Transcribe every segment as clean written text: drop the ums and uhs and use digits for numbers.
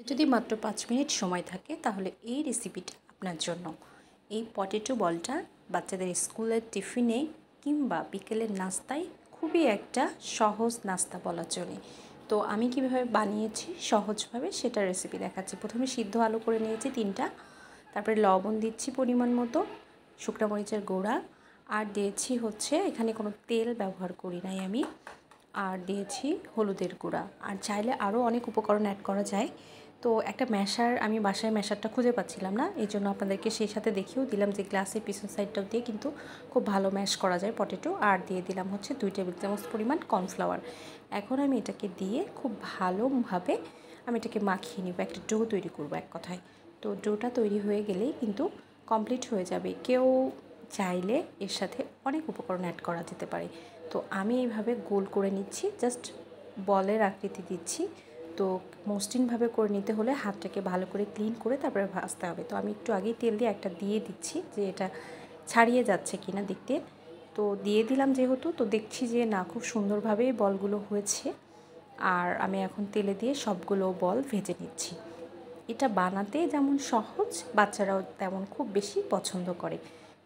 যদি মাত্র 5 মিনিট সময় থাকে তাহলে এই রেসিপিটা আপনার জন্য। এই পটেটো বলটা বাচ্চাদের স্কুলের টিফিনে কিংবা বিকেলের নাস্তায় খুবই একটা সহজ নাস্তা বলা চলে। তো আমি কীভাবে বানিয়েছি সহজভাবে সেটা রেসিপি দেখাচ্ছি। প্রথমে সিদ্ধ আলু করে নিয়েছি 3টা, তারপরে লবণ দিচ্ছি পরিমাণ মতো, শুকনো মরিচের গুঁড়া, আর দিয়েছি হচ্ছে এখানে কোনো তেল ব্যবহার করি নাই আমি, আর দিয়েছি হলুদের গুঁড়া। আর চাইলে আরও অনেক উপকরণ অ্যাড করা যায়। তো একটা ম্যাশার, আমি বাসায় ম্যাশারটা খুঁজে পাচ্ছিলাম না, এই জন্য আপনাদেরকে সেই সাথে দেখিয়েও দিলাম যে গ্লাসের পিছন সাইডটাও দিয়ে কিন্তু খুব ভালো ম্যাশ করা যায় পটেটো। আর দিয়ে দিলাম হচ্ছে 2 টেবিল চামচ পরিমাণ কর্নফ্লাওয়ার। এখন আমি এটাকে দিয়ে খুব ভালোভাবে আমি এটাকে মাখিয়ে নেব, একটা ডো তৈরি করব এক কথায়। তো ডোটা তৈরি হয়ে গেলেই কিন্তু কমপ্লিট হয়ে যাবে। কেউ চাইলে এর সাথে অনেক উপকরণ অ্যাড করা যেতে পারে। তো আমি এইভাবে গোল করে নিচ্ছি, জাস্ট বলের আকৃতি দিচ্ছি। তো মসৃণভাবে করে নিতে হলে হাতটাকে ভালো করে ক্লিন করে তারপরে ভাজতে হবে। তো আমি একটু আগেই তেল দিয়ে একটা দিয়ে দিচ্ছি যে এটা ছাড়িয়ে যাচ্ছে কিনা দেখতে। তো দিয়ে দিলাম যেহেতু, তো দেখছি যে না, খুব সুন্দরভাবেই বলগুলো হয়েছে। আর আমি এখন তেলে দিয়ে সবগুলো বল ভেজে নিচ্ছি। এটা বানাতে যেমন সহজ, বাচ্চারাও তেমন খুব বেশি পছন্দ করে।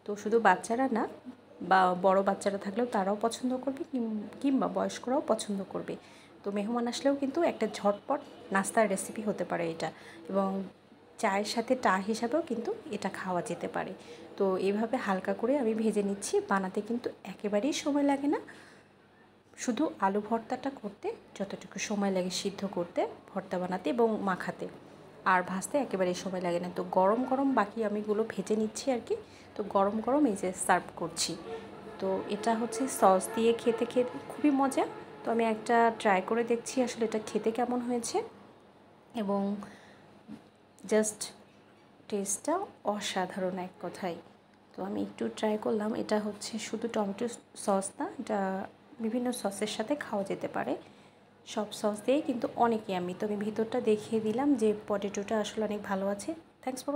তো শুধু বাচ্চারা না, বা বড় বাচ্চারা থাকলেও তারাও পছন্দ করবে, কিংবা বয়স্করাও পছন্দ করবে। তো মেহমান আসলেও কিন্তু একটা ঝটপট নাস্তার রেসিপি হতে পারে এটা, এবং চায়ের সাথে হিসাবেও কিন্তু এটা খাওয়া যেতে পারে। তো এইভাবে হালকা করে আমি ভেজে নিচ্ছি। বানাতে কিন্তু একেবারেই সময় লাগে না, শুধু আলু ভর্তাটা করতে যতটুকু সময় লাগে সিদ্ধ করতে, ভর্তা বানাতে এবং মাখাতে, আর ভাজতে একেবারেই সময় লাগে না। তো গরম গরম বাকি আমিগুলো ভেজে নিচ্ছি আর কি। তো গরম গরম এই যে সার্ভ করছি। তো এটা হচ্ছে সস দিয়ে খেতে খুবই মজা। তো আমি একটা ট্রাই করে দেখছি আসলে এটা খেতে কেমন হয়েছে, এবং জাস্ট টেস্টটা অসাধারণ এক কথায়। তো আমি একটু ট্রাই করলাম। এটা হচ্ছে শুধু টমেটো সস না, এটা বিভিন্ন সসের সাথে খাওয়া যেতে পারে। সব সস দিয়েই কিন্তু অনেক ইয়াম্মি। তো আমি ভিতরটা দেখিয়ে দিলাম যে পটেটোটা আসলে অনেক ভালো আছে। Thanks for